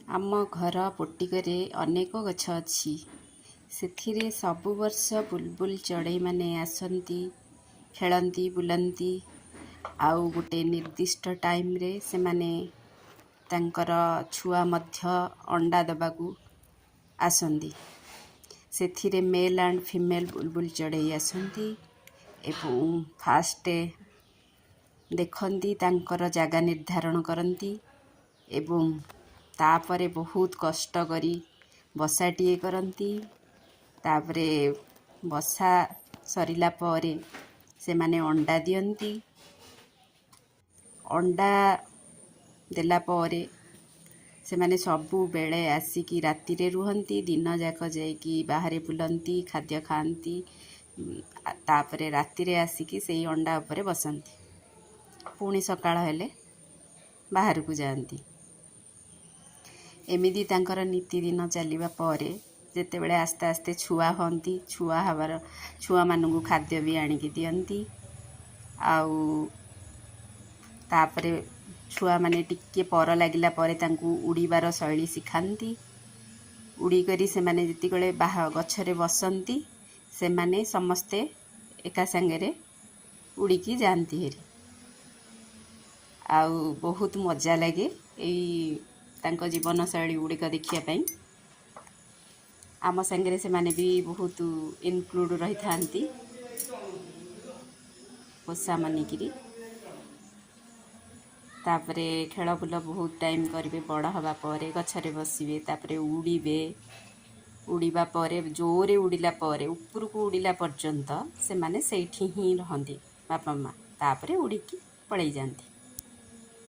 ଆମ ଘର ପୋଟିକରେ ଅନେକ ଗଛ ଅଛି। ସେଥିରେ ସବୁ ବର୍ଷ ବୁଲବୁଲ ଚଢ଼େଇମାନେ ଆସନ୍ତି, ଖେଳନ୍ତି, ବୁଲନ୍ତି। ଆଉ ଗୋଟେ ନିର୍ଦ୍ଦିଷ୍ଟ ଟାଇମ୍ରେ ସେମାନେ ତାଙ୍କର ଛୁଆ ମଧ୍ୟ ଅଣ୍ଡା ଦେବାକୁ ଆସନ୍ତି। ସେଥିରେ ମେଲ୍ ଆଣ୍ଡ ଫିମେଲ୍ ବୁଲବୁଲ ଚଢ଼େଇ ଆସନ୍ତି ଏବଂ ଫାଷ୍ଟ ଦେଖନ୍ତି, ତାଙ୍କର ଜାଗା ନିର୍ଦ୍ଧାରଣ କରନ୍ତି ଏବଂ ତାପରେ ବହୁତ କଷ୍ଟ କରି ବସାଟିଏ କରନ୍ତି। ତାପରେ ବସା ସରିଲା ପରେ ସେମାନେ ଅଣ୍ଡା ଦିଅନ୍ତି। ଅଣ୍ଡା ଦେଲା ପରେ ସେମାନେ ସବୁବେଳେ ଆସିକି ରାତିରେ ରୁହନ୍ତି, ଦିନ ଯାକ ଯାଇକି ବାହାରେ ବୁଲନ୍ତି, ଖାଦ୍ୟ ଖାଆନ୍ତି। ତାପରେ ରାତିରେ ଆସିକି ସେଇ ଅଣ୍ଡା ଉପରେ ବସନ୍ତି। ପୁଣି ସକାଳ ହେଲେ ବାହାରକୁ ଯାଆନ୍ତି। ଏମିତି ତାଙ୍କର ନୀତିଦିନ ଚାଲିବା ପରେ ଯେତେବେଳେ ଆସ୍ତେ ଆସ୍ତେ ଛୁଆ ହୁଅନ୍ତି, ଛୁଆମାନଙ୍କୁ ଖାଦ୍ୟ ବି ଆଣିକି ଦିଅନ୍ତି। ଆଉ ତାପରେ ଛୁଆମାନେ ଟିକେ ପର ଲାଗିଲା ପରେ ତାଙ୍କୁ ଉଡ଼ିବାର ଶୈଳୀ ଶିଖାନ୍ତି। ଉଡ଼ିକରି ସେମାନେ ଯେତେବେଳେ ଗଛରେ ବସନ୍ତି, ସେମାନେ ସମସ୍ତେ ଏକା ସାଙ୍ଗରେ ଉଡ଼ିକି ଯାଆନ୍ତି ହେରି। ଆଉ ବହୁତ ମଜା ଲାଗେ ଏଇ ତାଙ୍କ ଜୀବନଶୈଳୀ ଗୁଡ଼ିକ ଦେଖିବା ପାଇଁ। ଆମ ସାଙ୍ଗରେ ସେମାନେ ବି ବହୁତ ଇନକ୍ଲୁଡ଼ ରହିଥାନ୍ତି, ପୋଷା ମାନିକିରି। ତାପରେ ଖେଳ ବୁଲ ବହୁତ ଟାଇମ୍ କରିବେ। ବଡ଼ ହେବା ପରେ ଗଛରେ ବସିବେ, ତାପରେ ଉଡ଼ିବେ। ଉଡ଼ିବା ପରେ ଜୋରେ ଉଡ଼ିଲା ପରେ ଉପରକୁ ଉଡ଼ିଲା ପର୍ଯ୍ୟନ୍ତ ସେମାନେ ସେଇଠି ହିଁ ରହନ୍ତି, ବାପା ମା'। ତାପରେ ଉଡ଼ିକି ପଳେଇ ଯାଆନ୍ତି।